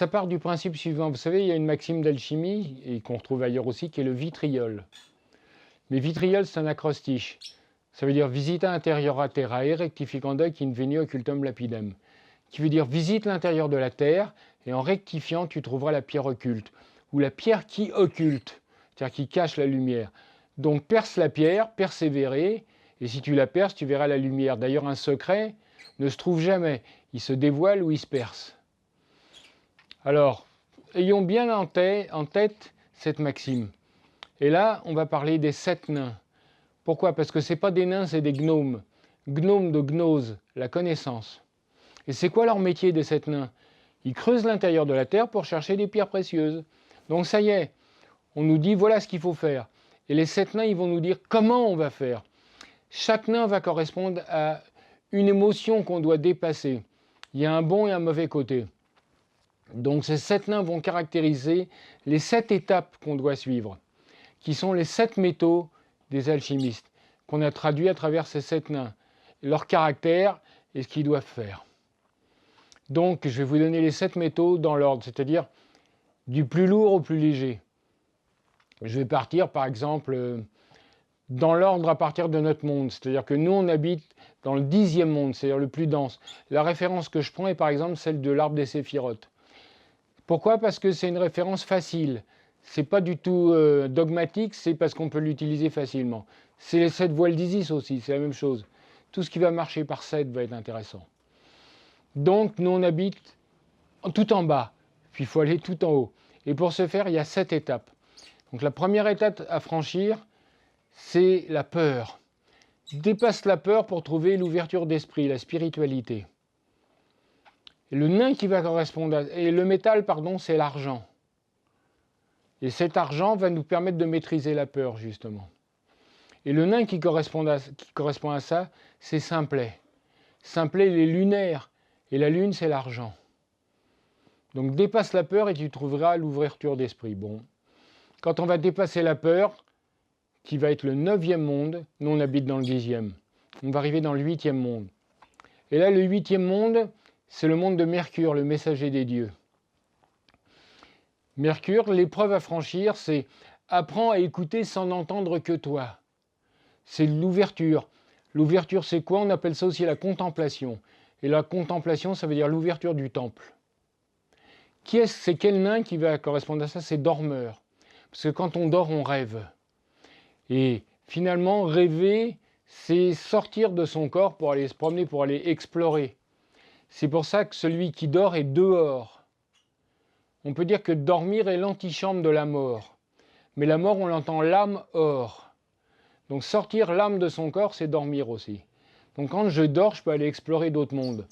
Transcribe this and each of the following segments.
Ça part du principe suivant. Vous savez, il y a une maxime d'alchimie, et qu'on retrouve ailleurs aussi, qui est le vitriol. Mais vitriol, c'est un acrostiche. Ça veut dire visita interiora terrae rectificanda qui invenio occultum lapidem. Qui veut dire visite l'intérieur de la terre, et en rectifiant, tu trouveras la pierre occulte. Ou la pierre qui occulte, c'est-à-dire qui cache la lumière. Donc perce la pierre, persévérer, et si tu la perces, tu verras la lumière. D'ailleurs, un secret ne se trouve jamais. Il se dévoile ou il se perce. Alors, ayons bien en tête cette maxime. Et là, on va parler des 7 nains. Pourquoi? Parce que ce n'est pas des nains, c'est des gnomes. Gnomes de gnose, la connaissance. Et c'est quoi leur métier des 7 nains? Ils creusent l'intérieur de la terre pour chercher des pierres précieuses. Donc ça y est, on nous dit voilà ce qu'il faut faire. Et les 7 nains, ils vont nous dire comment on va faire. Chaque nain va correspondre à une émotion qu'on doit dépasser. Il y a un bon et un mauvais côté. Donc ces 7 nains vont caractériser les 7 étapes qu'on doit suivre, qui sont les 7 métaux des alchimistes, qu'on a traduits à travers ces 7 nains, leur caractère et ce qu'ils doivent faire. Donc je vais vous donner les 7 métaux dans l'ordre, c'est-à-dire du plus lourd au plus léger. Je vais partir par exemple dans l'ordre à partir de notre monde, c'est-à-dire que nous on habite dans le 10e monde, c'est-à-dire le plus dense. La référence que je prends est par exemple celle de l'arbre des séphirotes. Pourquoi? Parce que c'est une référence facile. C'est pas du tout dogmatique, c'est parce qu'on peut l'utiliser facilement. C'est les 7 voiles d'Isis aussi, c'est la même chose. Tout ce qui va marcher par 7 va être intéressant. Donc nous on habite tout en bas, puis il faut aller tout en haut. Et pour ce faire, il y a 7 étapes. Donc la première étape à franchir, c'est la peur. Dépasse la peur pour trouver l'ouverture d'esprit, la spiritualité. Et le nain qui va correspondre et le métal, pardon, c'est l'argent. Et cet argent va nous permettre de maîtriser la peur, justement. Et le nain qui correspond à ça, c'est Simplet. Simplet, il est lunaire. Et la lune, c'est l'argent. Donc dépasse la peur et tu trouveras l'ouverture d'esprit. Bon. Quand on va dépasser la peur, qui va être le 9e monde, nous on habite dans le 10e. On va arriver dans le 8e monde. Et là, le 8e monde, c'est le monde de Mercure, le messager des dieux. Mercure, l'épreuve à franchir, c'est apprends à écouter sans n'entendre que toi. C'est l'ouverture. L'ouverture, c'est quoi? On appelle ça aussi la contemplation. Et la contemplation, ça veut dire l'ouverture du temple. C'est quel nain qui va correspondre à ça? C'est dormeur. Parce que quand on dort, on rêve. Et finalement, rêver, c'est sortir de son corps pour aller se promener, pour aller explorer. C'est pour ça que celui qui dort est dehors. On peut dire que dormir est l'antichambre de la mort. Mais la mort, on l'entend l'âme hors. Donc sortir l'âme de son corps, c'est dormir aussi. Donc quand je dors, je peux aller explorer d'autres mondes.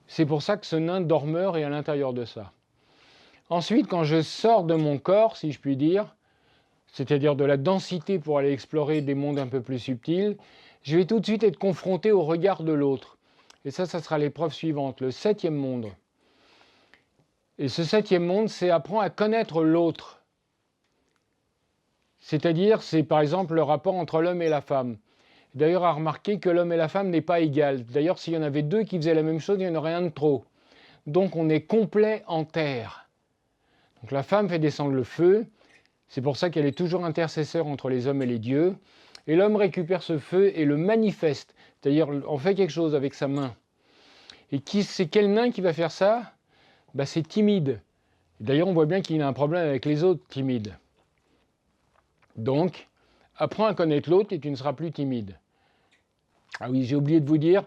C'est pour ça que ce nain dormeur est à l'intérieur de ça. Ensuite, quand je sors de mon corps, si je puis dire, c'est-à-dire de la densité pour aller explorer des mondes un peu plus subtils, je vais tout de suite être confronté au regard de l'autre. Et ça sera l'épreuve suivante, le 7e monde. Et ce 7e monde, c'est apprendre à connaître l'autre. C'est-à-dire, c'est par exemple le rapport entre l'homme et la femme. D'ailleurs, à remarquer que l'homme et la femme n'est pas égal. D'ailleurs, s'il y en avait 2 qui faisaient la même chose, il y en aurait un de trop. Donc on est complet en terre. Donc la femme fait descendre le feu. C'est pour ça qu'elle est toujours intercesseur entre les hommes et les dieux. Et l'homme récupère ce feu et le manifeste. C'est-à-dire, on fait quelque chose avec sa main. Et c'est quel nain qui va faire ça? C'est timide. D'ailleurs, on voit bien qu'il a un problème avec les autres timides. Donc, apprends à connaître l'autre et tu ne seras plus timide. Ah oui, j'ai oublié de vous dire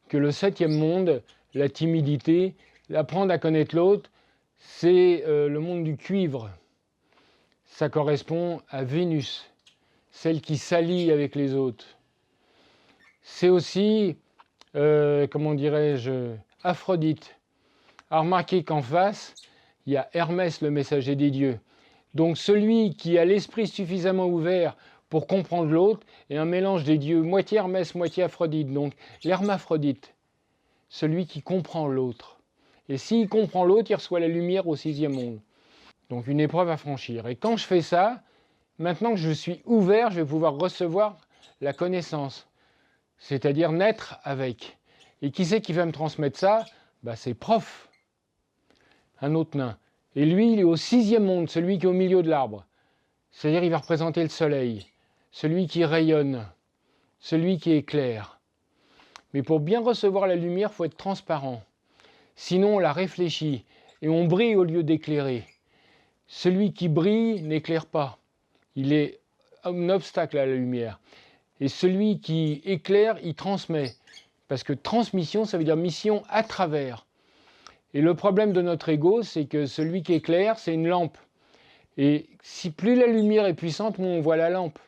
que le 7e monde, la timidité, apprendre à connaître l'autre, c'est le monde du cuivre. Ça correspond à Vénus, celle qui s'allie avec les autres. C'est aussi, comment dirais-je, Aphrodite. À remarquer qu'en face, il y a Hermès, le messager des dieux. Donc celui qui a l'esprit suffisamment ouvert pour comprendre l'autre est un mélange des dieux, moitié Hermès, moitié Aphrodite. Donc l'hermaphrodite, celui qui comprend l'autre. Et s'il comprend l'autre, il reçoit la lumière au 6e monde. Donc une épreuve à franchir. Et quand je fais ça, maintenant que je suis ouvert, je vais pouvoir recevoir la connaissance. C'est-à-dire naître avec. Et qui c'est qui va me transmettre ça? C'est prof. un autre nain. Et lui, il est au 6e monde, celui qui est au milieu de l'arbre. C'est-à-dire il va représenter le soleil, celui qui rayonne, celui qui éclaire. Mais pour bien recevoir la lumière, il faut être transparent. Sinon, on la réfléchit et on brille au lieu d'éclairer. Celui qui brille n'éclaire pas. Il est un obstacle à la lumière. Et celui qui éclaire, il transmet. Parce que transmission, ça veut dire mission à travers. Et le problème de notre ego, c'est que celui qui éclaire, c'est une lampe. Et si plus la lumière est puissante, moins on voit la lampe.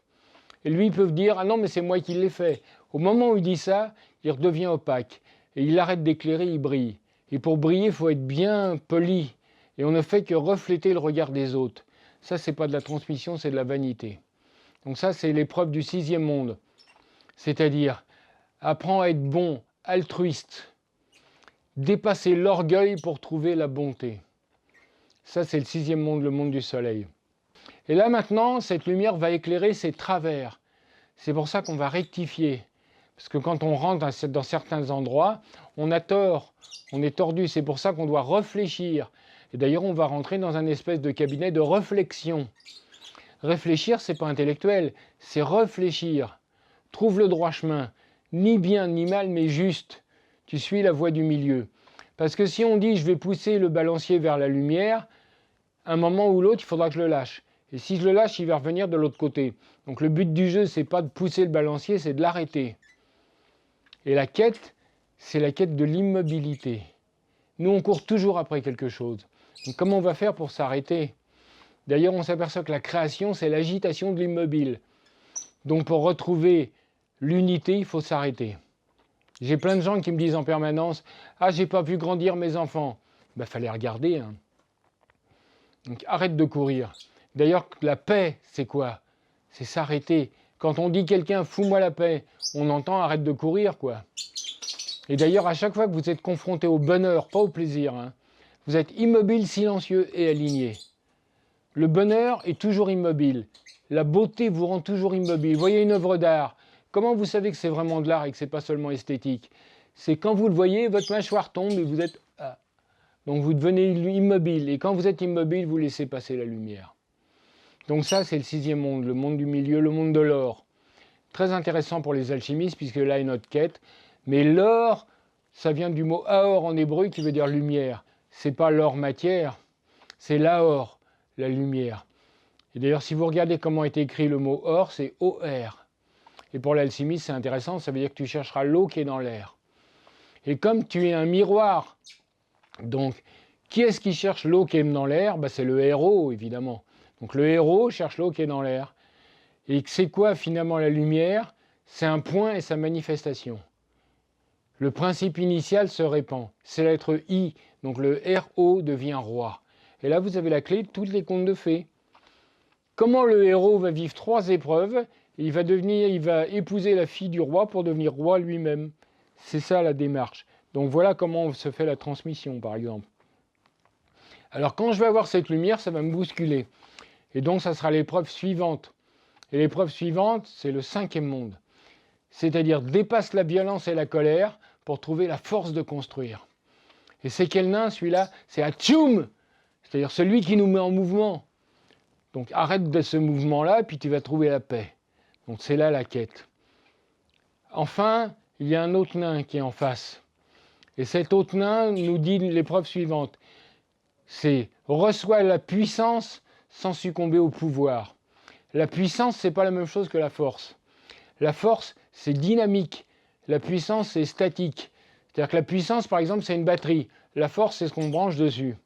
Et lui, il peut dire « Ah non, mais c'est moi qui l'ai fait ». Au moment où il dit ça, il redevient opaque. Et il arrête d'éclairer, il brille. Et pour briller, il faut être bien poli. Et on ne fait que refléter le regard des autres. Ça, c'est pas de la transmission, c'est de la vanité. Donc ça, c'est l'épreuve du 6e monde. C'est-à-dire, apprends à être bon, altruiste. Dépasser l'orgueil pour trouver la bonté. Ça, c'est le 6e monde, le monde du soleil. Et là, maintenant, cette lumière va éclairer ses travers. C'est pour ça qu'on va rectifier. Parce que quand on rentre dans certains endroits, on a tort, on est tordu. C'est pour ça qu'on doit réfléchir. Et d'ailleurs, on va rentrer dans un espèce de cabinet de réflexion. Réfléchir, c'est pas intellectuel, c'est réfléchir. Trouve le droit chemin, ni bien ni mal, mais juste. Tu suis la voie du milieu. Parce que si on dit je vais pousser le balancier vers la lumière, un moment ou l'autre, il faudra que je le lâche. Et si je le lâche, il va revenir de l'autre côté. Donc le but du jeu, c'est pas de pousser le balancier, c'est de l'arrêter. Et la quête, c'est la quête de l'immobilité. Nous, on court toujours après quelque chose. Donc comment on va faire pour s'arrêter ? D'ailleurs, on s'aperçoit que la création, c'est l'agitation de l'immobile. Donc pour retrouver l'unité, il faut s'arrêter. J'ai plein de gens qui me disent en permanence « Ah, j'ai pas pu grandir mes enfants ». Ben, fallait regarder. Hein. Donc arrête de courir. D'ailleurs, la paix, c'est quoi ? C'est s'arrêter. Quand on dit quelqu'un « fous-moi la paix », on entend « arrête de courir », quoi. Et d'ailleurs, à chaque fois que vous êtes confronté au bonheur, pas au plaisir, hein, vous êtes immobile, silencieux et aligné. Le bonheur est toujours immobile. La beauté vous rend toujours immobile. Vous voyez une œuvre d'art. Comment vous savez que c'est vraiment de l'art et que ce n'est pas seulement esthétique ? C'est quand vous le voyez, votre mâchoire tombe et vous êtes... Ah. Donc vous devenez immobile. Et quand vous êtes immobile, vous laissez passer la lumière. Donc ça, c'est le 6e monde, le monde du milieu, le monde de l'or. Très intéressant pour les alchimistes, puisque là est notre quête. Mais l'or, ça vient du mot aor en hébreu qui veut dire lumière. Ce n'est pas l'or matière, c'est l'aor, la lumière. Et d'ailleurs, si vous regardez comment est écrit le mot or, c'est OR. Et pour l'alchimiste, c'est intéressant, ça veut dire que tu chercheras l'eau qui est dans l'air. Et comme tu es un miroir, donc, qui est-ce qui cherche l'eau qui est dans l'air ? Ben, c'est le héros, évidemment. Donc le héros cherche l'eau qui est dans l'air. Et c'est quoi finalement la lumière ? C'est un point et sa manifestation. Le principe initial se répand. C'est la lettre I, donc le RO devient roi. Et là, vous avez la clé de toutes les contes de fées. Comment le héros va vivre 3 épreuves ? Il va épouser la fille du roi pour devenir roi lui-même. C'est ça la démarche. Donc voilà comment se fait la transmission, par exemple. Alors quand je vais avoir cette lumière, ça va me bousculer. Et donc ça sera l'épreuve suivante. Et l'épreuve suivante, c'est le 5e monde. C'est-à-dire dépasse la violence et la colère pour trouver la force de construire. Et c'est quel nain celui-là ? C'est Atchoum, c'est-à-dire celui qui nous met en mouvement. Donc arrête de ce mouvement-là, puis tu vas trouver la paix. Donc c'est là la quête. Enfin, il y a un autre nain qui est en face. Et cet autre nain nous dit l'épreuve suivante. C'est reçois la puissance sans succomber au pouvoir. La puissance, ce n'est pas la même chose que la force. La force, c'est dynamique. La puissance, c'est statique. C'est-à-dire que la puissance, par exemple, c'est une batterie. La force, c'est ce qu'on branche dessus.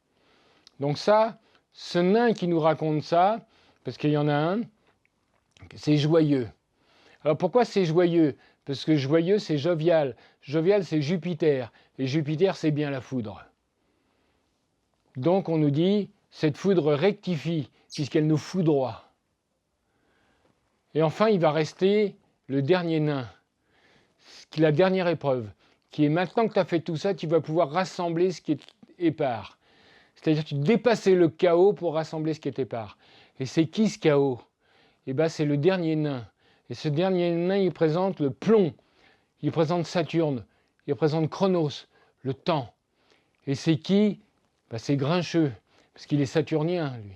Donc ça, ce nain qui nous raconte ça, parce qu'il y en a un, c'est joyeux. Alors pourquoi c'est joyeux ? Parce que joyeux, c'est jovial. Jovial, c'est Jupiter. Et Jupiter, c'est bien la foudre. Donc on nous dit, cette foudre rectifie, puisqu'elle nous foudroie. Et enfin, il va rester le dernier nain, la dernière épreuve, qui est maintenant que tu as fait tout ça, tu vas pouvoir rassembler ce qui est épars. C'est-à-dire tu dépasser le chaos pour rassembler ce qui est épars. Et c'est qui ce chaos ? Eh bien, c'est le dernier nain. Et ce dernier nain, il présente le plomb, il présente Saturne, il présente Chronos, le temps. Et c'est qui ? Ben, c'est grincheux, parce qu'il est saturnien, lui.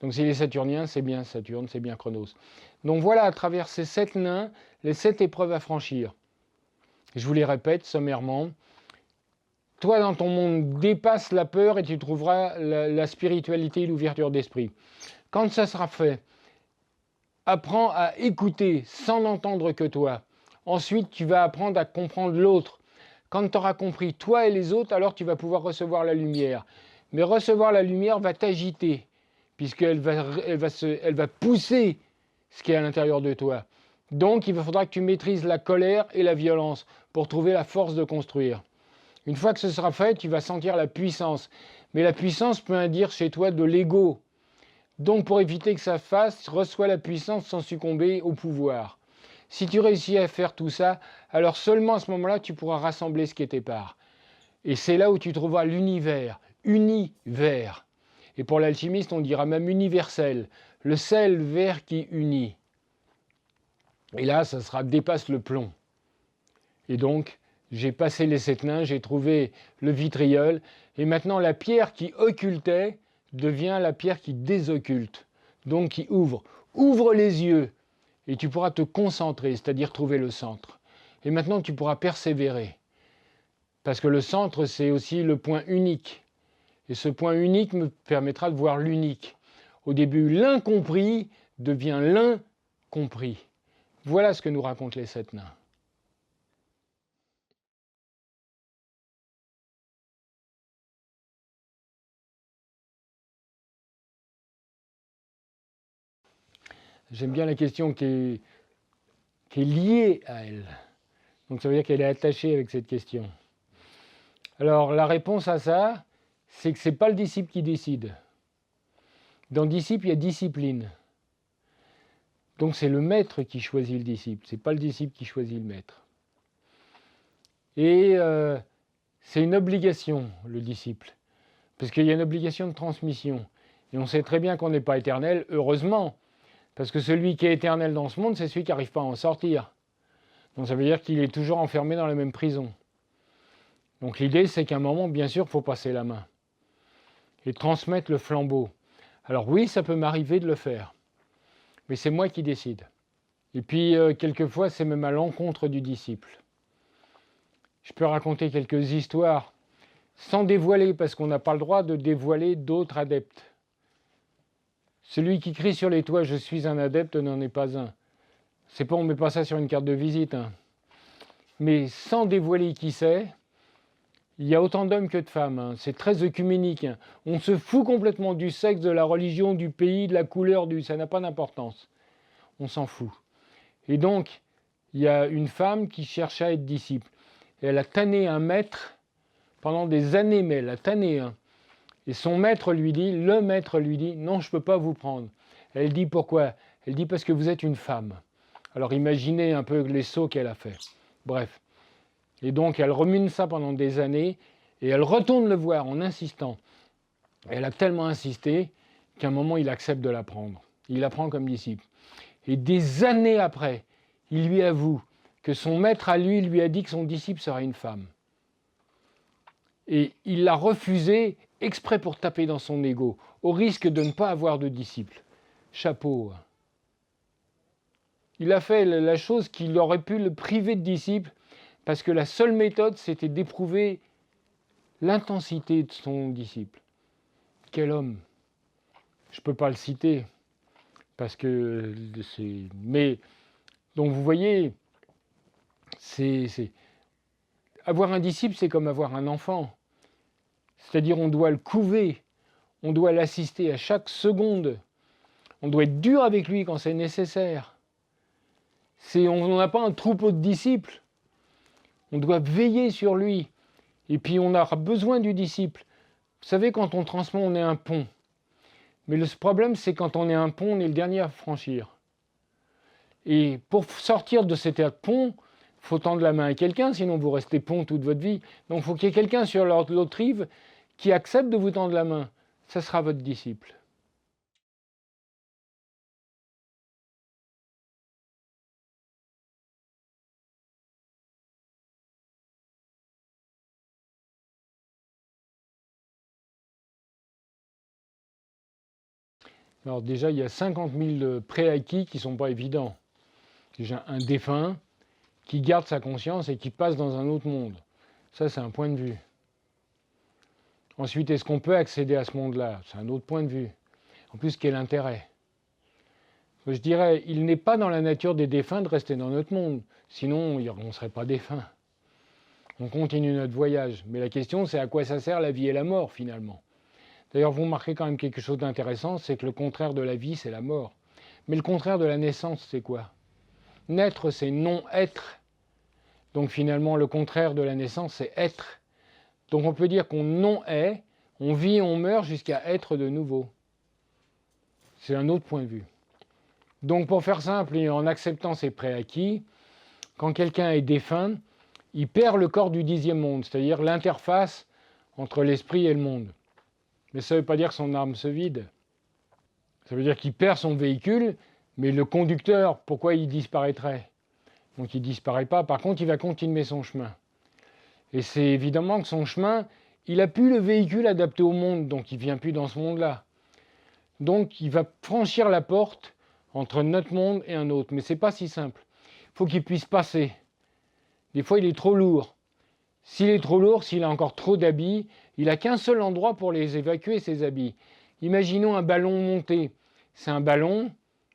Donc s'il est saturnien, c'est bien Saturne, c'est bien Chronos. Donc voilà, à travers ces 7 nains, les 7 épreuves à franchir. Je vous les répète sommairement. Toi, dans ton monde, dépasse la peur et tu trouveras la spiritualité et l'ouverture d'esprit. Quand ça sera fait, apprends à écouter sans n'entendre que toi. Ensuite, tu vas apprendre à comprendre l'autre. Quand tu auras compris toi et les autres, alors tu vas pouvoir recevoir la lumière. Mais recevoir la lumière va t'agiter, puisqu'elle va pousser ce qui est à l'intérieur de toi. Donc, il faudra que tu maîtrises la colère et la violence pour trouver la force de construire. Une fois que ce sera fait, tu vas sentir la puissance. Mais la puissance peut induire chez toi de l'ego. Donc, pour éviter que ça fasse, reçois la puissance sans succomber au pouvoir. Si tu réussis à faire tout ça, alors seulement à ce moment-là, tu pourras rassembler ce qui est tes parts. Et c'est là où tu trouveras l'univers, univers. Et pour l'alchimiste, on dira même universel, le sel vert qui unit. Et là, ça sera dépasse le plomb. Et donc, j'ai passé les 7 nains, j'ai trouvé le vitriol, et maintenant la pierre qui occultait devient la pierre qui désocculte, donc qui ouvre. Ouvre les yeux, et tu pourras te concentrer, c'est-à-dire trouver le centre. Et maintenant, tu pourras persévérer. Parce que le centre, c'est aussi le point unique. Et ce point unique me permettra de voir l'unique. Au début, l'incompris devient l'incompris. Voilà ce que nous racontent les 7 nains. J'aime bien la question qui est liée à elle. Donc ça veut dire qu'elle est attachée avec cette question. Alors la réponse à ça, c'est que ce n'est pas le disciple qui décide. Dans disciple, il y a discipline. Donc c'est le maître qui choisit le disciple, ce n'est pas le disciple qui choisit le maître. Et c'est une obligation, le disciple, parce qu'il y a une obligation de transmission. Et on sait très bien qu'on n'est pas éternel, heureusement, parce que celui qui est éternel dans ce monde, c'est celui qui n'arrive pas à en sortir. Donc ça veut dire qu'il est toujours enfermé dans la même prison. Donc l'idée, c'est qu'à un moment, bien sûr, il faut passer la main et transmettre le flambeau. Alors oui, ça peut m'arriver de le faire, mais c'est moi qui décide. Et puis, quelquefois, c'est même à l'encontre du disciple. Je peux raconter quelques histoires sans dévoiler, parce qu'on n'a pas le droit de dévoiler d'autres adeptes. Celui qui crie sur les toits « Je suis un adepte » n'en est pas un. C'est pas, on ne met pas ça sur une carte de visite. Hein. Mais sans dévoiler qui c'est, il y a autant d'hommes que de femmes. Hein. C'est très œcuménique. Hein. On se fout complètement du sexe, de la religion, du pays, de la couleur, ça n'a pas d'importance. On s'en fout. Et donc, il y a une femme qui cherche à être disciple. Et elle a tanné un maître pendant des années, mais elle a tanné un. Et son maître lui dit, le maître lui dit, non, je ne peux pas vous prendre. Elle dit pourquoi? Elle dit parce que vous êtes une femme. Alors imaginez un peu les sauts qu'elle a fait. Bref. Et donc elle rumine ça pendant des années et elle retourne le voir en insistant. Et elle a tellement insisté qu'à un moment il accepte de la prendre. Il la prend comme disciple. Et des années après, il lui avoue que son maître à lui a dit que son disciple serait une femme. Et il l'a refusé exprès pour taper dans son ego, au risque de ne pas avoir de disciple. Chapeau. Il a fait la chose qui aurait pu le priver de disciple, parce que la seule méthode, c'était d'éprouver l'intensité de son disciple. Quel homme! Je ne peux pas le citer, parce que c'est... Mais, donc vous voyez, avoir un disciple, c'est comme avoir un enfant. C'est-à-dire on doit le couver, on doit l'assister à chaque seconde. On doit être dur avec lui quand c'est nécessaire. On n'a pas un troupeau de disciples. On doit veiller sur lui. Et puis on a besoin du disciple. Vous savez, quand on transmet, on est un pont. Mais le problème, c'est quand on est un pont, on est le dernier à franchir. Et pour sortir de cet pont, il faut tendre la main à quelqu'un, sinon vous restez pont toute votre vie. Donc il faut qu'il y ait quelqu'un sur l'autre rive qui accepte de vous tendre la main. Ça sera votre disciple. Alors déjà, il y a 50 000 préacquis qui ne sont pas évidents. Déjà, un défunt qui garde sa conscience et qui passe dans un autre monde. Ça, c'est un point de vue. Ensuite, est-ce qu'on peut accéder à ce monde-là? C'est un autre point de vue. En plus, quel intérêt? Je dirais, il n'est pas dans la nature des défunts de rester dans notre monde. Sinon, on ne serait pas défunts. On continue notre voyage. Mais la question, c'est à quoi ça sert la vie et la mort, finalement. D'ailleurs, vous remarquez quand même quelque chose d'intéressant, c'est que le contraire de la vie, c'est la mort. Mais le contraire de la naissance, c'est quoi? Naître, c'est non-être. Donc finalement, le contraire de la naissance, c'est être. Donc on peut dire qu'on non-est, on vit et on meurt jusqu'à être de nouveau. C'est un autre point de vue. Donc pour faire simple et en acceptant ces préacquis, quand quelqu'un est défunt, il perd le corps du 10e monde, c'est-à-dire l'interface entre l'esprit et le monde. Mais ça ne veut pas dire que son âme se vide. Ça veut dire qu'il perd son véhicule, mais le conducteur, pourquoi il disparaîtrait? Donc il ne disparaît pas, par contre il va continuer son chemin. Et c'est évidemment que son chemin, il n'a plus le véhicule adapté au monde, donc il ne vient plus dans ce monde-là. Donc il va franchir la porte entre notre monde et un autre. Mais ce n'est pas si simple. Il faut qu'il puisse passer. Des fois il est trop lourd. S'il est trop lourd, s'il a encore trop d'habits, il n'a qu'un seul endroit pour les évacuer, ces habits. Imaginons un ballon monté. C'est un ballon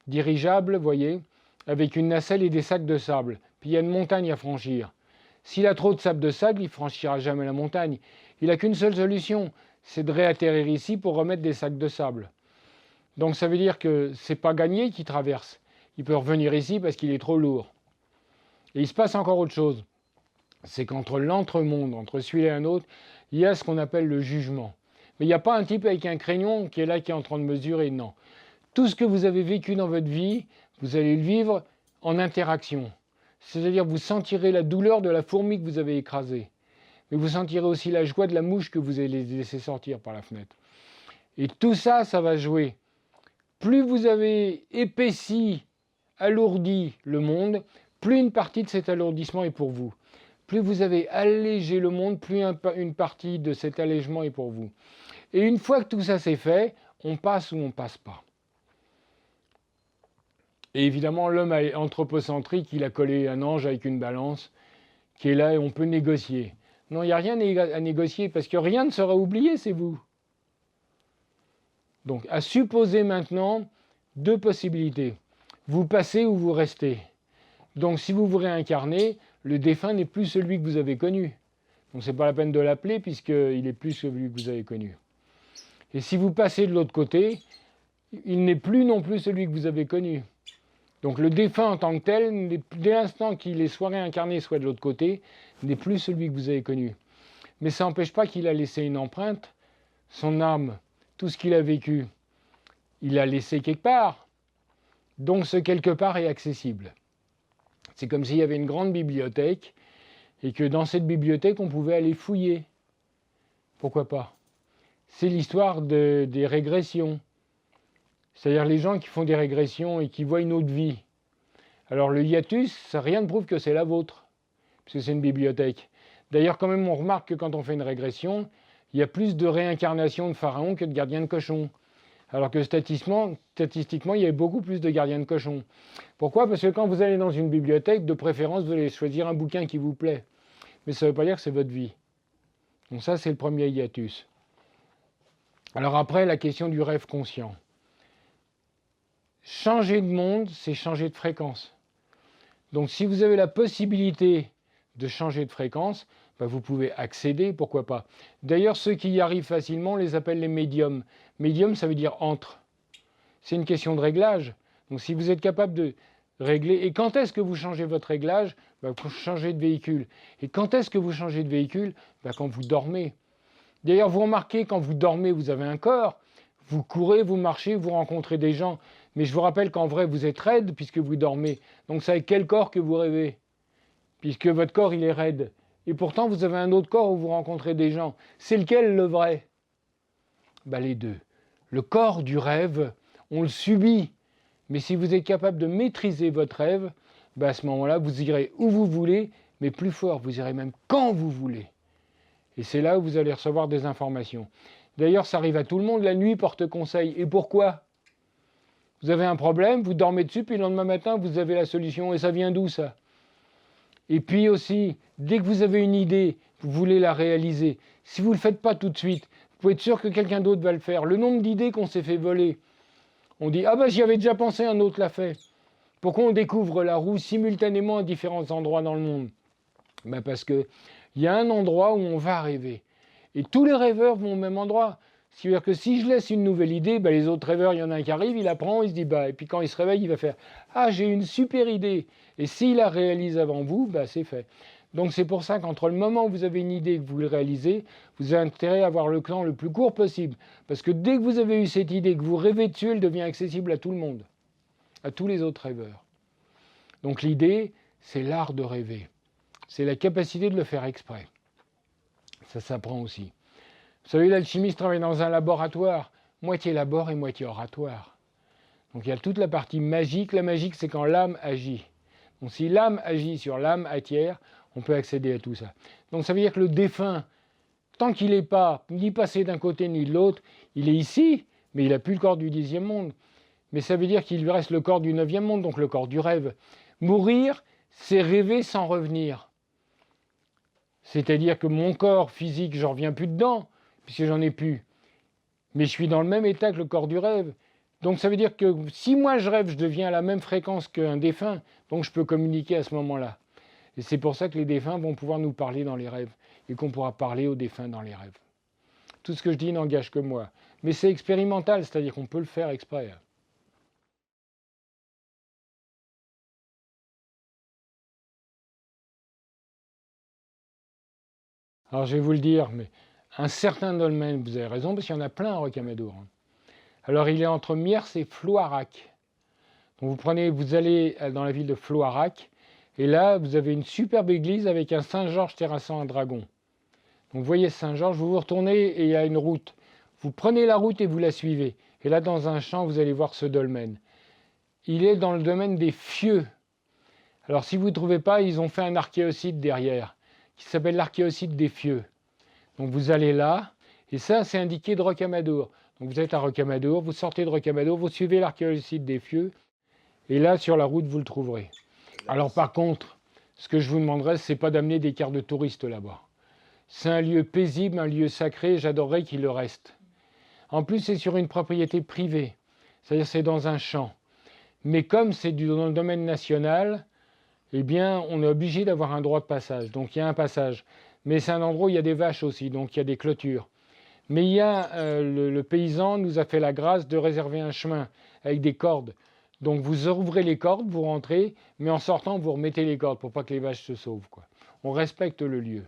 dirigeable, vous voyez, avec une nacelle et des sacs de sable. Puis il y a une montagne à franchir. S'il a trop de sable de sable, il ne franchira jamais la montagne. Il n'a qu'une seule solution, c'est de réatterrir ici pour remettre des sacs de sable. Donc ça veut dire que ce n'est pas gagné qu'il traverse. Il peut revenir ici parce qu'il est trop lourd. Et il se passe encore autre chose. C'est qu'entre l'entremonde, entre celui-là et un autre, il y a ce qu'on appelle le jugement. Mais il n'y a pas un type avec un crayon qui est là, qui est en train de mesurer, non. Tout ce que vous avez vécu dans votre vie, vous allez le vivre en interaction. C'est-à-dire vous sentirez la douleur de la fourmi que vous avez écrasée. Mais vous sentirez aussi la joie de la mouche que vous allez laisser sortir par la fenêtre. Et tout ça, ça va jouer. Plus vous avez épaissi, alourdi le monde, plus une partie de cet alourdissement est pour vous. Plus vous avez allégé le monde, plus une partie de cet allègement est pour vous. Et une fois que tout ça c'est fait, on passe ou on ne passe pas. Et évidemment, l'homme anthropocentrique, il a collé un ange avec une balance qui est là et on peut négocier. Non, il n'y a rien à négocier parce que rien ne sera oublié, c'est vous. Donc, à supposer maintenant deux possibilités. Vous passez ou vous restez. Donc, si vous vous réincarnez, le défunt n'est plus celui que vous avez connu. Donc, ce n'est pas la peine de l'appeler puisqu'il n'est plus celui que vous avez connu. Et si vous passez de l'autre côté, il n'est plus non plus celui que vous avez connu. Donc le défunt en tant que tel, dès l'instant qu'il est soit réincarné, soit de l'autre côté, n'est plus celui que vous avez connu. Mais ça n'empêche pas qu'il a laissé une empreinte, son âme, tout ce qu'il a vécu, il l'a laissé quelque part. Donc ce quelque part est accessible. C'est comme s'il y avait une grande bibliothèque et que dans cette bibliothèque, on pouvait aller fouiller. Pourquoi pas? C'est l'histoire des régressions. C'est-à-dire les gens qui font des régressions et qui voient une autre vie. Alors le hiatus, ça rien ne prouve que c'est la vôtre, puisque c'est une bibliothèque. D'ailleurs, quand même, on remarque que quand on fait une régression, il y a plus de réincarnations de pharaons que de gardiens de cochons. Alors que statistiquement, il y a beaucoup plus de gardiens de cochons. Pourquoi? Parce que quand vous allez dans une bibliothèque, de préférence, vous allez choisir un bouquin qui vous plaît. Mais ça ne veut pas dire que c'est votre vie. Donc ça, c'est le premier hiatus. Alors après, la question du rêve conscient. Changer de monde, c'est changer de fréquence. Donc si vous avez la possibilité de changer de fréquence, vous pouvez accéder, pourquoi pas. D'ailleurs, ceux qui y arrivent facilement, on les appelle les médiums. Médium, ça veut dire entre. C'est une question de réglage. Donc si vous êtes capable de régler... Et quand est-ce que vous changez votre réglage? Vous changez de véhicule. Et quand est-ce que vous changez de véhicule? Quand vous dormez. D'ailleurs, vous remarquez, quand vous dormez, vous avez un corps. Vous courez, vous marchez, vous rencontrez des gens. Mais je vous rappelle qu'en vrai, vous êtes raide puisque vous dormez. Donc c'est avec quel corps que vous rêvez? Puisque votre corps, il est raide. Et pourtant, vous avez un autre corps où vous rencontrez des gens. C'est lequel le vrai? Les deux. Le corps du rêve, on le subit. Mais si vous êtes capable de maîtriser votre rêve, à ce moment-là, vous irez où vous voulez, mais plus fort, vous irez même quand vous voulez. Et c'est là où vous allez recevoir des informations. D'ailleurs, ça arrive à tout le monde, la nuit porte conseil. Et pourquoi? Vous avez un problème, vous dormez dessus, puis le lendemain matin, vous avez la solution. Et ça vient d'où, ça? Et puis aussi, dès que vous avez une idée, vous voulez la réaliser. Si vous ne le faites pas tout de suite, vous pouvez être sûr que quelqu'un d'autre va le faire. Le nombre d'idées qu'on s'est fait voler, on dit « Ah ben j'y avais déjà pensé, un autre l'a fait ». Pourquoi on découvre la roue simultanément à différents endroits dans le monde? Ben parce qu'il y a un endroit où on va rêver. Et tous les rêveurs vont au même endroit. C'est-à-dire que si je laisse une nouvelle idée, ben les autres rêveurs, il y en a un qui arrive, il apprend, il se dit bah, et puis quand il se réveille, il va faire ah j'ai une super idée. Et s'il la réalise avant vous, ben c'est fait. Donc c'est pour ça qu'entre le moment où vous avez une idée et que vous le réalisez, vous avez intérêt à avoir le temps le plus court possible. Parce que dès que vous avez eu cette idée, que vous rêvez dessus, elle devient accessible à tout le monde, à tous les autres rêveurs. Donc l'idée, c'est l'art de rêver. C'est la capacité de le faire exprès. Ça s'apprend aussi. Vous savez, l'alchimiste travaille dans un laboratoire, moitié labor et moitié oratoire. Donc il y a toute la partie magique. La magique, c'est quand l'âme agit. Donc si l'âme agit sur l'âme atière, on peut accéder à tout ça. Donc ça veut dire que le défunt, tant qu'il n'est pas ni passé d'un côté ni de l'autre, il est ici, mais il n'a plus le corps du 10e monde. Mais ça veut dire qu'il lui reste le corps du 9e monde, donc le corps du rêve. Mourir, c'est rêver sans revenir. C'est-à-dire que mon corps physique, je ne reviens plus dedans, puisque j'en ai plus. Mais je suis dans le même état que le corps du rêve. Donc ça veut dire que si moi je rêve, je deviens à la même fréquence qu'un défunt, donc je peux communiquer à ce moment-là. Et c'est pour ça que les défunts vont pouvoir nous parler dans les rêves, et qu'on pourra parler aux défunts dans les rêves. Tout ce que je dis n'engage que moi. Mais c'est expérimental, c'est-à-dire qu'on peut le faire exprès. Alors je vais vous le dire, mais un certain dolmen, vous avez raison, parce qu'il y en a plein à Rocamadour. Alors il est entre Miers et Floirac. Donc vous allez dans la ville de Floirac, et là vous avez une superbe église avec un Saint-Georges terrassant un dragon. Donc vous voyez Saint-Georges, vous vous retournez et il y a une route. Vous prenez la route et vous la suivez. Et là dans un champ, vous allez voir ce dolmen. Il est dans le domaine des Fieux. Alors si vous ne trouvez pas, ils ont fait un archéosite derrière, qui s'appelle l'archéosite des Fieux. Donc vous allez là, et ça c'est indiqué de Rocamadour. Donc vous êtes à Rocamadour, vous sortez de Rocamadour, vous suivez l'archéosite des Fieux, et là sur la route vous le trouverez. Alors par contre, ce que je vous demanderais, c'est pas d'amener des cartes de touristes là-bas. C'est un lieu paisible, un lieu sacré, j'adorerais qu'il le reste. En plus c'est sur une propriété privée, c'est-à-dire c'est dans un champ. Mais comme c'est dans le domaine national, eh bien on est obligé d'avoir un droit de passage, donc il y a un passage. Mais c'est un endroit où il y a des vaches aussi, donc il y a des clôtures. Mais il y a, le paysan nous a fait la grâce de réserver un chemin avec des cordes. Donc vous ouvrez les cordes, vous rentrez, mais en sortant, vous remettez les cordes pour pas que les vaches se sauvent, quoi. On respecte le lieu.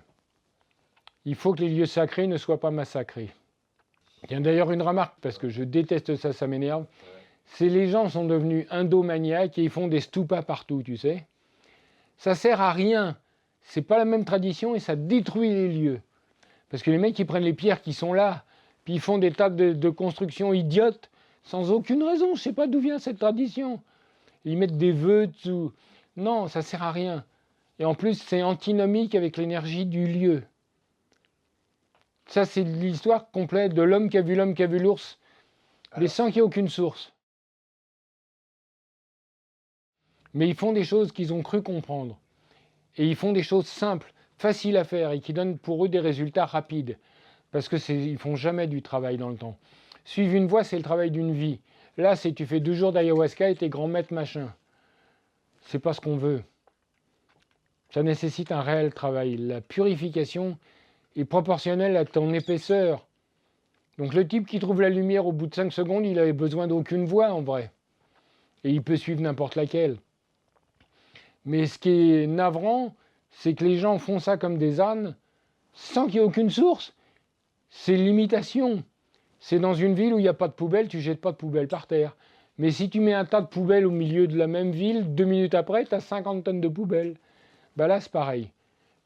Il faut que les lieux sacrés ne soient pas massacrés. Il y a d'ailleurs une remarque, parce que je déteste ça, ça m'énerve. C'est les gens sont devenus indomaniaques et ils font des stupas partout, tu sais. Ça sert à rien. C'est pas la même tradition et ça détruit les lieux. Parce que les mecs, ils prennent les pierres qui sont là, puis ils font des tas de constructions idiotes, sans aucune raison. Je sais pas d'où vient cette tradition. Ils mettent des vœux dessous. Non, ça sert à rien. Et en plus, c'est antinomique avec l'énergie du lieu. Ça, c'est l'histoire complète de l'homme qui a vu l'ours, mais sans qu'il y ait aucune source. Mais ils font des choses qu'ils ont cru comprendre. Et ils font des choses simples, faciles à faire et qui donnent pour eux des résultats rapides. Parce qu'ils ne font jamais du travail dans le temps. Suivre une voie, c'est le travail d'une vie. Là, c'est tu fais 2 jours d'ayahuasca et t'es grand maître machin. C'est pas ce qu'on veut. Ça nécessite un réel travail. La purification est proportionnelle à ton épaisseur. Donc le type qui trouve la lumière au bout de 5 secondes, il n'avait besoin d'aucune voie en vrai. Et il peut suivre n'importe laquelle. Mais ce qui est navrant, c'est que les gens font ça comme des ânes, sans qu'il y ait aucune source. C'est l'imitation. C'est dans une ville où il n'y a pas de poubelle, tu ne jettes pas de poubelle par terre. Mais si tu mets un tas de poubelles au milieu de la même ville, 2 minutes après, tu as 50 tonnes de poubelles. Ben là, c'est pareil.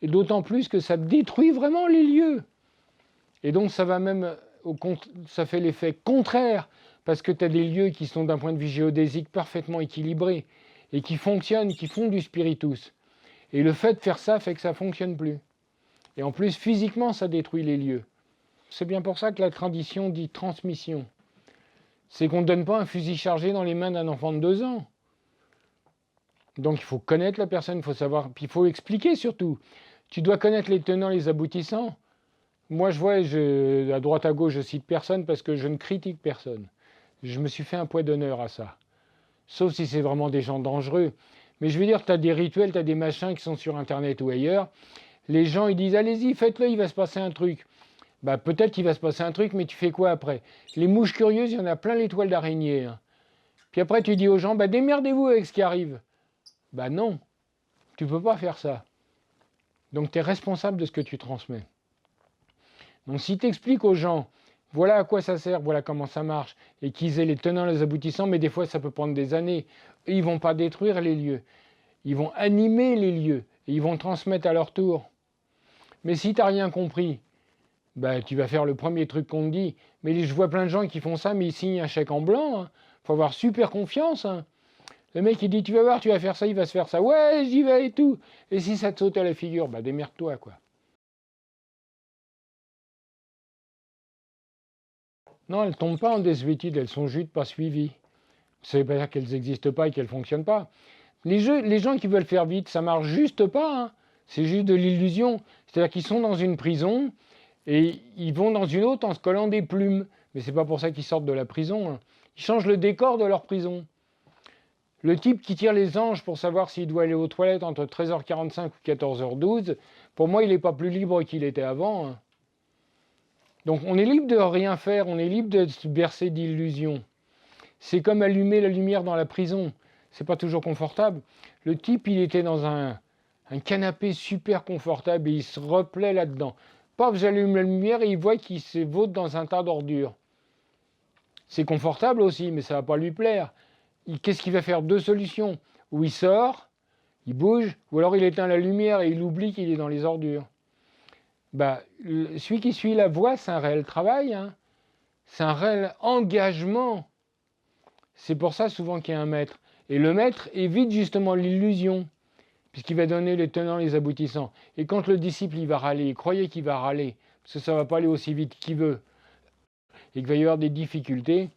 Et d'autant plus que ça détruit vraiment les lieux. Et donc ça va même, ça fait l'effet contraire, parce que tu as des lieux qui sont d'un point de vue géodésique parfaitement équilibrés, et qui fonctionnent, qui font du spiritus. Et le fait de faire ça fait que ça ne fonctionne plus. Et en plus, physiquement, ça détruit les lieux. C'est bien pour ça que la tradition dit transmission. C'est qu'on ne donne pas un fusil chargé dans les mains d'un enfant de 2 ans. Donc il faut connaître la personne, il faut savoir, puis il faut expliquer surtout. Tu dois connaître les tenants, les aboutissants. Moi je vois, à droite à gauche, je cite personne parce que je ne critique personne. Je me suis fait un poids d'honneur à ça. Sauf si c'est vraiment des gens dangereux. Mais je veux dire, tu as des rituels, tu as des machins qui sont sur Internet ou ailleurs. Les gens, ils disent, allez-y, faites-le, il va se passer un truc. Bah, peut-être qu'il va se passer un truc, mais tu fais quoi après? Les mouches curieuses, il y en a plein les toiles d'araignée. Hein. Puis après, tu dis aux gens, bah, démerdez-vous avec ce qui arrive. Bah non, tu ne peux pas faire ça. Donc tu es responsable de ce que tu transmets. Donc si tu expliques aux gens, voilà à quoi ça sert, voilà comment ça marche, et qu'ils aient les tenants, les aboutissants, mais des fois ça peut prendre des années, et ils ne vont pas détruire les lieux, ils vont animer les lieux, et ils vont transmettre à leur tour. Mais si tu n'as rien compris, bah, tu vas faire le premier truc qu'on te dit. Mais je vois plein de gens qui font ça, mais ils signent un chèque en blanc. Hein. Faut avoir super confiance. Hein. Le mec, il dit, tu vas voir, tu vas faire ça, il va se faire ça. Ouais, j'y vais et tout. Et si ça te saute à la figure, bah démerde-toi, quoi. Non, elles ne tombent pas en désuétude, elles sont juste pas suivies. Ça veut pas dire qu'elles n'existent pas et qu'elles ne fonctionnent pas. Les gens qui veulent faire vite, ça marche juste pas. Hein. C'est juste de l'illusion. C'est-à-dire qu'ils sont dans une prison et ils vont dans une autre en se collant des plumes. Mais c'est pas pour ça qu'ils sortent de la prison. Hein. Ils changent le décor de leur prison. Le type qui tire les anges pour savoir s'il doit aller aux toilettes entre 13h45 ou 14h12, pour moi, il n'est pas plus libre qu'il était avant. Hein. Donc on est libre de rien faire, on est libre de se bercer d'illusions. C'est comme allumer la lumière dans la prison. C'est pas toujours confortable. Le type, il était dans un canapé super confortable et il se replaît là-dedans. Paf, j'allume la lumière et il voit qu'il se vautre dans un tas d'ordures. C'est confortable aussi, mais ça ne va pas lui plaire. Qu'est-ce qu'il va faire? 2 solutions. Ou il sort, il bouge, ou alors il éteint la lumière et il oublie qu'il est dans les ordures. Bah, celui qui suit la voie, c'est un réel travail. Hein. C'est un réel engagement. C'est pour ça souvent qu'il y a un maître. Et le maître évite justement l'illusion, puisqu'il va donner les tenants, les aboutissants. Et quand le disciple il va râler, croyez qu'il va râler, parce que ça ne va pas aller aussi vite qu'il veut, et qu'il va y avoir des difficultés,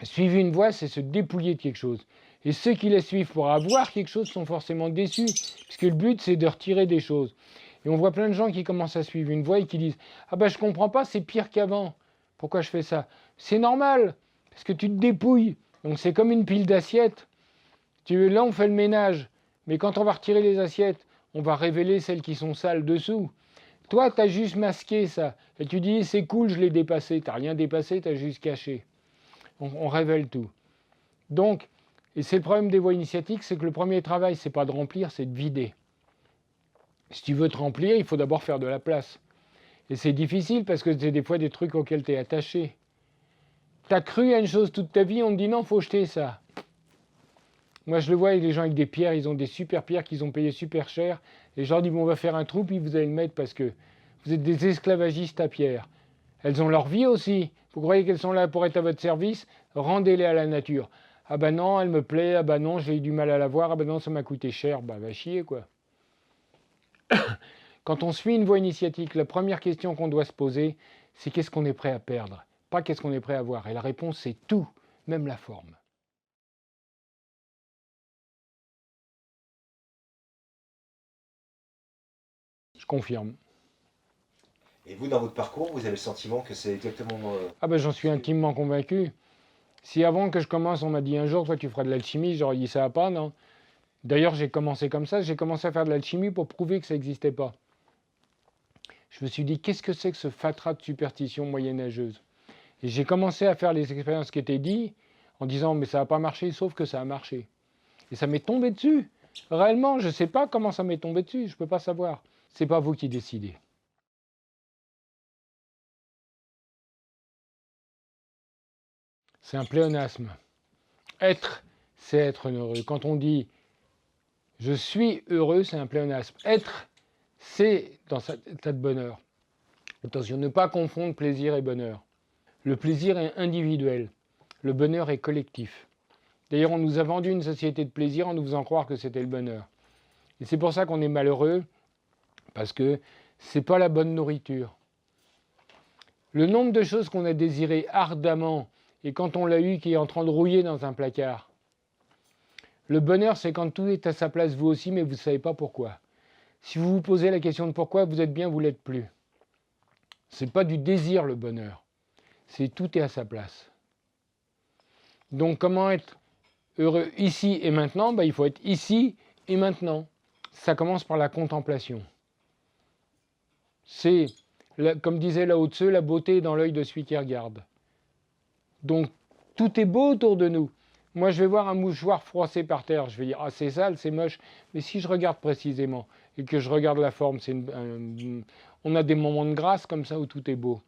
suivre une voie, c'est se dépouiller de quelque chose. Et ceux qui la suivent pour avoir quelque chose sont forcément déçus, puisque le but c'est de retirer des choses. Et on voit plein de gens qui commencent à suivre une voie et qui disent « Ah ben je comprends pas, c'est pire qu'avant. Pourquoi je fais ça ?» C'est normal, parce que tu te dépouilles. Donc c'est comme une pile d'assiettes. Là on fait le ménage, mais quand on va retirer les assiettes, on va révéler celles qui sont sales dessous. Toi, tu as juste masqué ça. Et tu dis « C'est cool, je l'ai dépassé. » Tu n'as rien dépassé, tu as juste caché. On révèle tout. Donc, et c'est le problème des voies initiatiques, c'est que le premier travail, c'est pas de remplir, c'est de vider. Si tu veux te remplir, il faut d'abord faire de la place. Et c'est difficile parce que c'est des fois des trucs auxquels tu es attaché. Tu as cru à une chose toute ta vie, on te dit non, il faut jeter ça. Moi, je le vois avec les gens avec des pierres, ils ont des super pierres qu'ils ont payées super cher. Et je leur dis, bon, on va faire un trou, puis vous allez le mettre parce que vous êtes des esclavagistes à pierre. Elles ont leur vie aussi. Vous croyez qu'elles sont là pour être à votre service? Rendez-les à la nature. Ah ben non, elle me plaît. Ah ben non, j'ai eu du mal à la voir. Ah ben non, ça m'a coûté cher. Bah va chier, quoi. Quand on suit une voie initiatique, la première question qu'on doit se poser, c'est qu'est-ce qu'on est prêt à perdre? Pas qu'est-ce qu'on est prêt à avoir. Et la réponse, c'est tout, même la forme. Je confirme. Et vous, dans votre parcours, vous avez le sentiment que c'est exactement... Ah ben j'en suis intimement convaincu. Si avant que je commence, on m'a dit un jour, toi tu feras de l'alchimie, j'aurais dit ça va pas, non? D'ailleurs, j'ai commencé comme ça, j'ai commencé à faire de l'alchimie pour prouver que ça n'existait pas. Je me suis dit, qu'est-ce que c'est que ce fatras de superstition moyenâgeuse? Et j'ai commencé à faire les expériences qui étaient dites en disant, mais ça n'a pas marché, sauf que ça a marché. Et ça m'est tombé dessus. Réellement, je ne sais pas comment ça m'est tombé dessus, je ne peux pas savoir. Ce n'est pas vous qui décidez. C'est un pléonasme. Être, c'est être heureux. Quand on dit « je suis heureux », c'est un pléonasme. Être, c'est dans cet état de bonheur. Attention, ne pas confondre plaisir et bonheur. Le plaisir est individuel. Le bonheur est collectif. D'ailleurs, on nous a vendu une société de plaisir en nous faisant croire que c'était le bonheur. Et c'est pour ça qu'on est malheureux, parce que ce n'est pas la bonne nourriture. Le nombre de choses qu'on a désirées ardemment et quand on l'a eu, qui est en train de rouiller dans un placard. Le bonheur, c'est quand tout est à sa place, vous aussi, mais vous ne savez pas pourquoi. Si vous vous posez la question de pourquoi vous êtes bien, vous ne l'êtes plus. Ce n'est pas du désir, le bonheur. C'est tout est à sa place. Donc, comment être heureux ici et maintenant? Il faut être ici et maintenant. Ça commence par la contemplation. C'est, comme disait Lao Tzu, la beauté est dans l'œil de celui qui regarde. Donc, tout est beau autour de nous. Moi, je vais voir un mouchoir froissé par terre, je vais dire « Ah, c'est sale, c'est moche ». Mais si je regarde précisément et que je regarde la forme, on a des moments de grâce comme ça où tout est beau.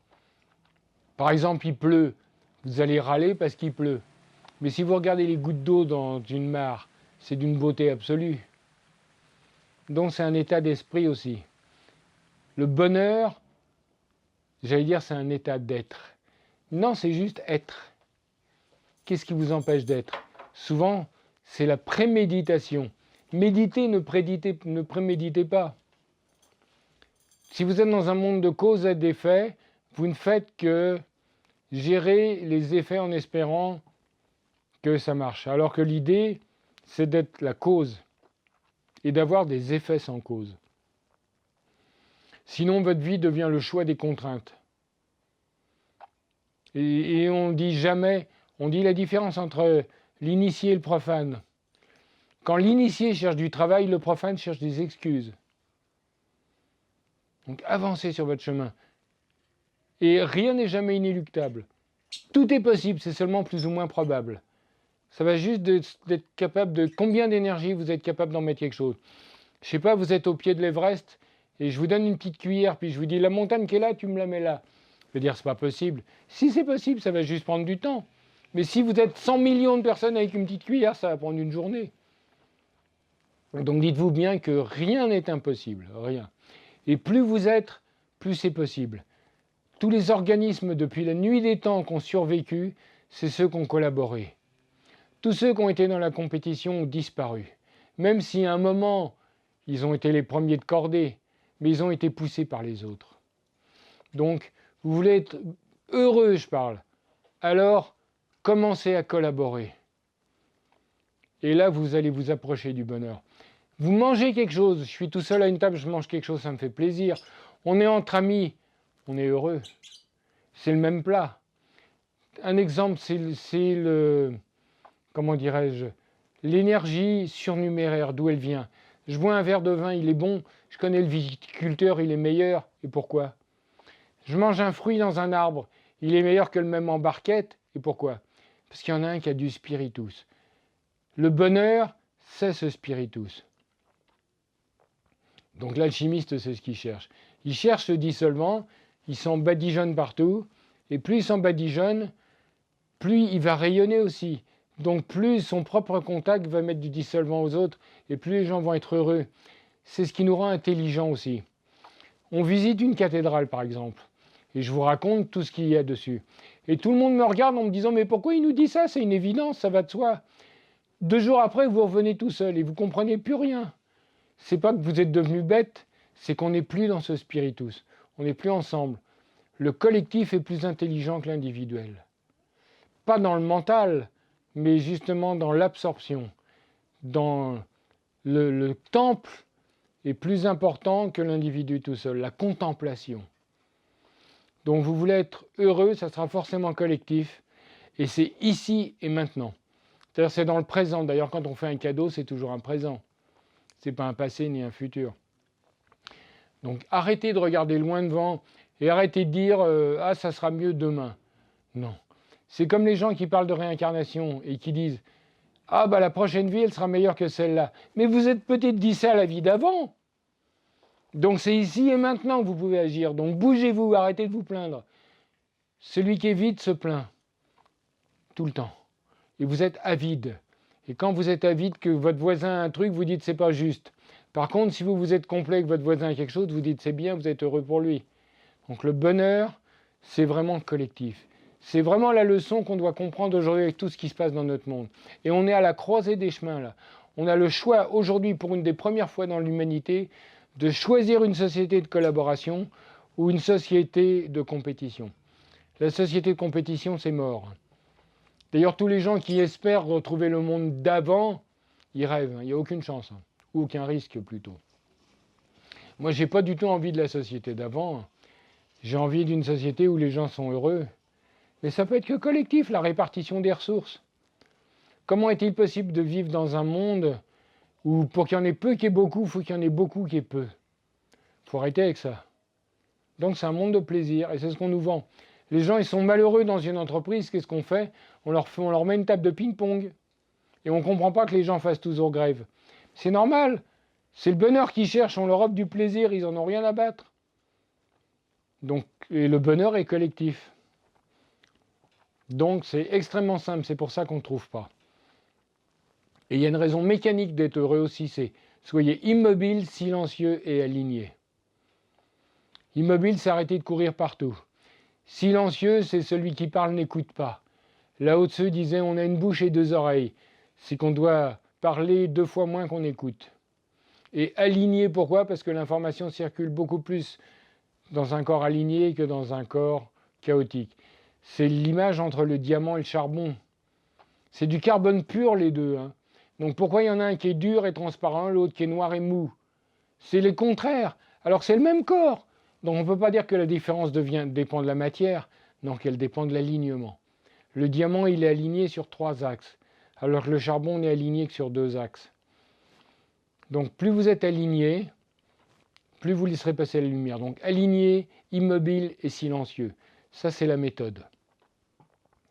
Par exemple, il pleut, vous allez râler parce qu'il pleut. Mais si vous regardez les gouttes d'eau dans une mare, c'est d'une beauté absolue. Donc c'est un état d'esprit aussi. Le bonheur, j'allais dire, c'est un état d'être. Non, c'est juste être. Qu'est-ce qui vous empêche d'être? Souvent, c'est la préméditation. Méditez, ne préméditez pas. Si vous êtes dans un monde de causes et d'effets, vous ne faites que gérer les effets en espérant que ça marche. Alors que l'idée, c'est d'être la cause et d'avoir des effets sans cause. Sinon, votre vie devient le choix des contraintes. Et on dit jamais, on dit la différence entre l'initié et le profane. Quand l'initié cherche du travail, le profane cherche des excuses. Donc avancez sur votre chemin. Et rien n'est jamais inéluctable. Tout est possible, c'est seulement plus ou moins probable. Ça va juste d'être capable de combien d'énergie vous êtes capable d'en mettre quelque chose. Je sais pas, vous êtes au pied de l'Everest et je vous donne une petite cuillère, puis je vous dis la montagne qui est là, tu me la mets là. Je veux dire, c'est pas possible. Si c'est possible, ça va juste prendre du temps. Mais si vous êtes 100 millions de personnes avec une petite cuillère, ça va prendre une journée. Donc dites-vous bien que rien n'est impossible, rien. Et plus vous êtes, plus c'est possible. Tous les organismes depuis la nuit des temps qui ont survécu, c'est ceux qui ont collaboré. Tous ceux qui ont été dans la compétition ont disparu. Même si à un moment, ils ont été les premiers de cordée, mais ils ont été poussés par les autres. Donc, vous voulez être heureux, je parle. Alors, commencez à collaborer. Et là, vous allez vous approcher du bonheur. Vous mangez quelque chose, je suis tout seul à une table, je mange quelque chose, ça me fait plaisir. On est entre amis, on est heureux. C'est le même plat. Un exemple, c'est le comment dirais-je, l'énergie surnuméraire, d'où elle vient. Je bois un verre de vin, il est bon, je connais le viticulteur, il est meilleur. Et pourquoi? Je mange un fruit dans un arbre, il est meilleur que le même en barquette. Et pourquoi? Parce qu'il y en a un qui a du spiritus. Le bonheur, c'est ce spiritus. Donc l'alchimiste, c'est ce qu'il cherche. Il cherche ce dissolvant, il s'en badigeonne partout, et plus il s'en badigeonne, plus il va rayonner aussi. Donc plus son propre contact va mettre du dissolvant aux autres, et plus les gens vont être heureux. C'est ce qui nous rend intelligents aussi. On visite une cathédrale, par exemple, et je vous raconte tout ce qu'il y a dessus. Et tout le monde me regarde en me disant « Mais pourquoi il nous dit ça? C'est une évidence, ça va de soi. » 2 jours après, vous revenez tout seul et vous ne comprenez plus rien. C'est pas que vous êtes devenu bête, c'est qu'on n'est plus dans ce spiritus. On n'est plus ensemble. Le collectif est plus intelligent que l'individuel. Pas dans le mental, mais justement dans l'absorption. Dans le temple est plus important que l'individu tout seul, la contemplation. Donc vous voulez être heureux, ça sera forcément collectif, et c'est ici et maintenant. C'est-à-dire c'est dans le présent. D'ailleurs, quand on fait un cadeau, c'est toujours un présent. Ce n'est pas un passé ni un futur. Donc arrêtez de regarder loin devant et arrêtez de dire ah, ça sera mieux demain. Non. C'est comme les gens qui parlent de réincarnation et qui disent ah, bah la prochaine vie, elle sera meilleure que celle-là. Mais vous êtes peut-être dit ça la vie d'avant. Donc c'est ici et maintenant que vous pouvez agir. Donc bougez-vous, arrêtez de vous plaindre. Celui qui est vide se plaint. Tout le temps. Et vous êtes avide. Et quand vous êtes avide, que votre voisin a un truc, vous dites c'est pas juste. Par contre, si vous êtes complet que votre voisin a quelque chose, vous dites c'est bien, vous êtes heureux pour lui. Donc le bonheur, c'est vraiment collectif. C'est vraiment la leçon qu'on doit comprendre aujourd'hui avec tout ce qui se passe dans notre monde. Et on est à la croisée des chemins là. On a le choix aujourd'hui, pour une des premières fois dans l'humanité, de choisir une société de collaboration ou une société de compétition. La société de compétition, c'est mort. D'ailleurs, tous les gens qui espèrent retrouver le monde d'avant, ils rêvent, il n'y a aucune chance, ou aucun risque plutôt. Moi, je n'ai pas du tout envie de la société d'avant, j'ai envie d'une société où les gens sont heureux. Mais ça peut être que collectif, la répartition des ressources. Comment est-il possible de vivre dans un monde où pour qu'il y en ait peu qui ait beaucoup, il faut qu'il y en ait beaucoup qui ait peu? Il faut arrêter avec ça. Donc c'est un monde de plaisir et c'est ce qu'on nous vend. Les gens, ils sont malheureux dans une entreprise, qu'est-ce qu'on fait? On leur met une table de ping-pong. Et on ne comprend pas que les gens fassent toujours grève. C'est normal. C'est le bonheur qu'ils cherchent, on leur offre du plaisir, ils n'en ont rien à battre. Donc, et le bonheur est collectif. Donc c'est extrêmement simple, c'est pour ça qu'on ne trouve pas. Et il y a une raison mécanique d'être heureux aussi, c'est soyez immobile, silencieux et aligné. Immobile, c'est arrêter de courir partout. Silencieux, c'est celui qui parle n'écoute pas. Lao Tzu disait on a une bouche et deux oreilles. C'est qu'on doit parler 2 fois moins qu'on écoute. Et aligné, pourquoi? Parce que l'information circule beaucoup plus dans un corps aligné que dans un corps chaotique. C'est l'image entre le diamant et le charbon. C'est du carbone pur les deux. Donc pourquoi il y en a un qui est dur et transparent, l'autre qui est noir et mou? C'est les contraires. Alors c'est le même corps. Donc on ne peut pas dire que la différence dépend de la matière, non, qu'elle dépend de l'alignement. Le diamant, il est aligné sur 3 axes, alors que le charbon n'est aligné que sur 2 axes. Donc plus vous êtes aligné, plus vous laisserez passer la lumière. Donc aligné, immobile et silencieux. Ça, c'est la méthode.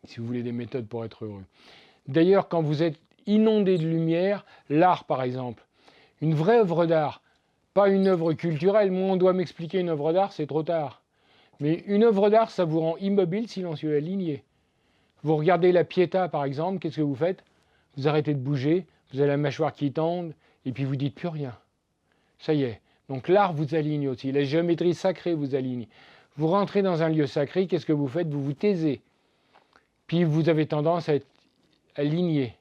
Si vous voulez des méthodes pour être heureux. D'ailleurs, quand vous êtes inondé de lumière, l'art par exemple, une vraie œuvre d'art, pas une œuvre culturelle, moi on doit m'expliquer une œuvre d'art, c'est trop tard. Mais une œuvre d'art, ça vous rend immobile, silencieux, aligné. Vous regardez la Pietà par exemple, qu'est-ce que vous faites? Vous arrêtez de bouger, vous avez la mâchoire qui tende, et puis vous dites plus rien. Ça y est. Donc l'art vous aligne aussi, la géométrie sacrée vous aligne. Vous rentrez dans un lieu sacré, qu'est-ce que vous faites? Vous vous taisez. Puis vous avez tendance à être aligné.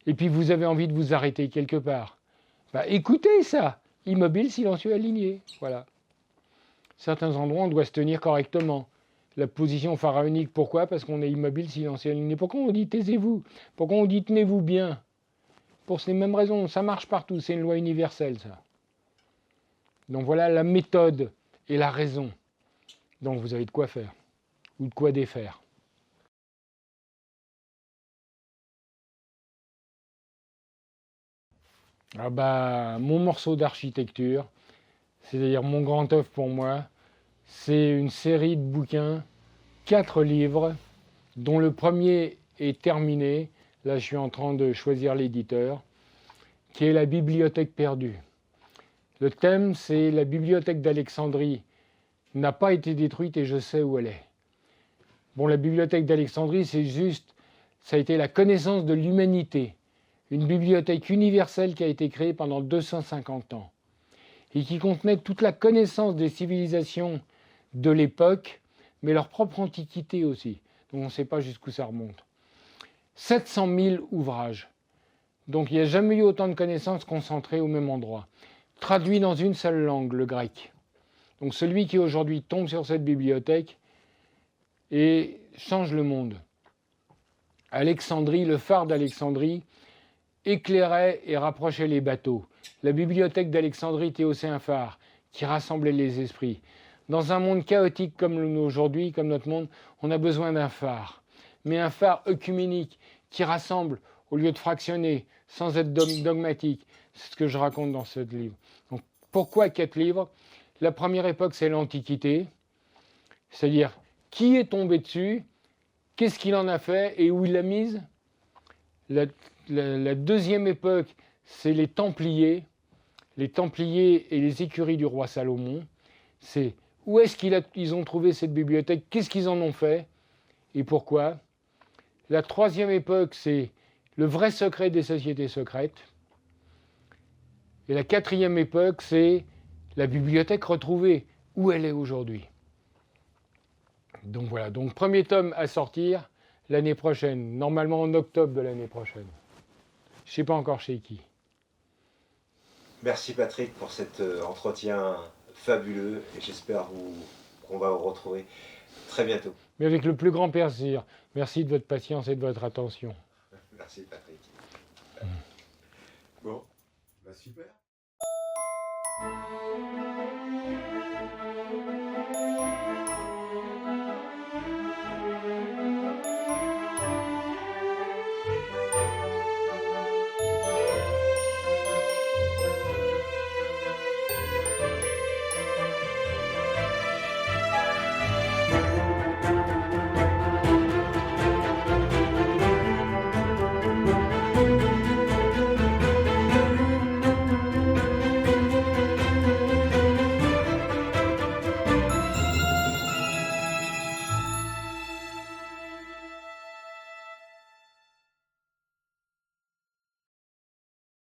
Et puis vous avez envie de vous arrêter quelque part. Écoutez ça, immobile, silencieux, aligné. Voilà. Certains endroits, on doit se tenir correctement. La position pharaonique, pourquoi? Parce qu'on est immobile, silencieux, aligné. Pourquoi on dit taisez-vous? Pourquoi on dit tenez-vous bien? Pour ces mêmes raisons, ça marche partout, c'est une loi universelle ça. Donc voilà la méthode et la raison. Donc vous avez de quoi faire, ou de quoi défaire. Mon morceau d'architecture, c'est-à-dire mon grand œuvre pour moi, c'est une série de bouquins, 4 livres, dont le premier est terminé. Là, je suis en train de choisir l'éditeur, qui est La Bibliothèque perdue. Le thème, c'est la bibliothèque d'Alexandrie n'a pas été détruite et je sais où elle est. Bon, la bibliothèque d'Alexandrie, c'est juste, ça a été la connaissance de l'humanité. Une bibliothèque universelle qui a été créée pendant 250 ans et qui contenait toute la connaissance des civilisations de l'époque, mais leur propre antiquité aussi. Donc on ne sait pas jusqu'où ça remonte. 700 000 ouvrages. Donc il n'y a jamais eu autant de connaissances concentrées au même endroit. Traduit dans une seule langue, le grec. Donc celui qui aujourd'hui tombe sur cette bibliothèque et change le monde. Alexandrie, le phare d'Alexandrie, éclairait et rapprochait les bateaux. La bibliothèque d'Alexandrie était aussi un phare qui rassemblait les esprits. Dans un monde chaotique comme aujourd'hui, comme notre monde, on a besoin d'un phare. Mais un phare œcuménique qui rassemble au lieu de fractionner, sans être dogmatique. C'est ce que je raconte dans ce livre. Donc, pourquoi 4 livres? La première époque, c'est l'Antiquité. C'est-à-dire, qui est tombé dessus, qu'est-ce qu'il en a fait et où il l'a mise? La deuxième époque, c'est les Templiers et les écuries du roi Salomon. C'est où est-ce qu'ils ont trouvé cette bibliothèque, qu'est-ce qu'ils en ont fait et pourquoi. La troisième époque, c'est le vrai secret des sociétés secrètes. Et la quatrième époque, c'est la bibliothèque retrouvée, où elle est aujourd'hui. Donc voilà, donc premier tome à sortir l'année prochaine, normalement en octobre de l'année prochaine. Je ne sais pas encore chez qui. Merci Patrick pour cet entretien fabuleux et j'espère vous qu'on va vous retrouver très bientôt. Mais avec le plus grand plaisir. Merci de votre patience et de votre attention. Merci Patrick. Bon, bah super.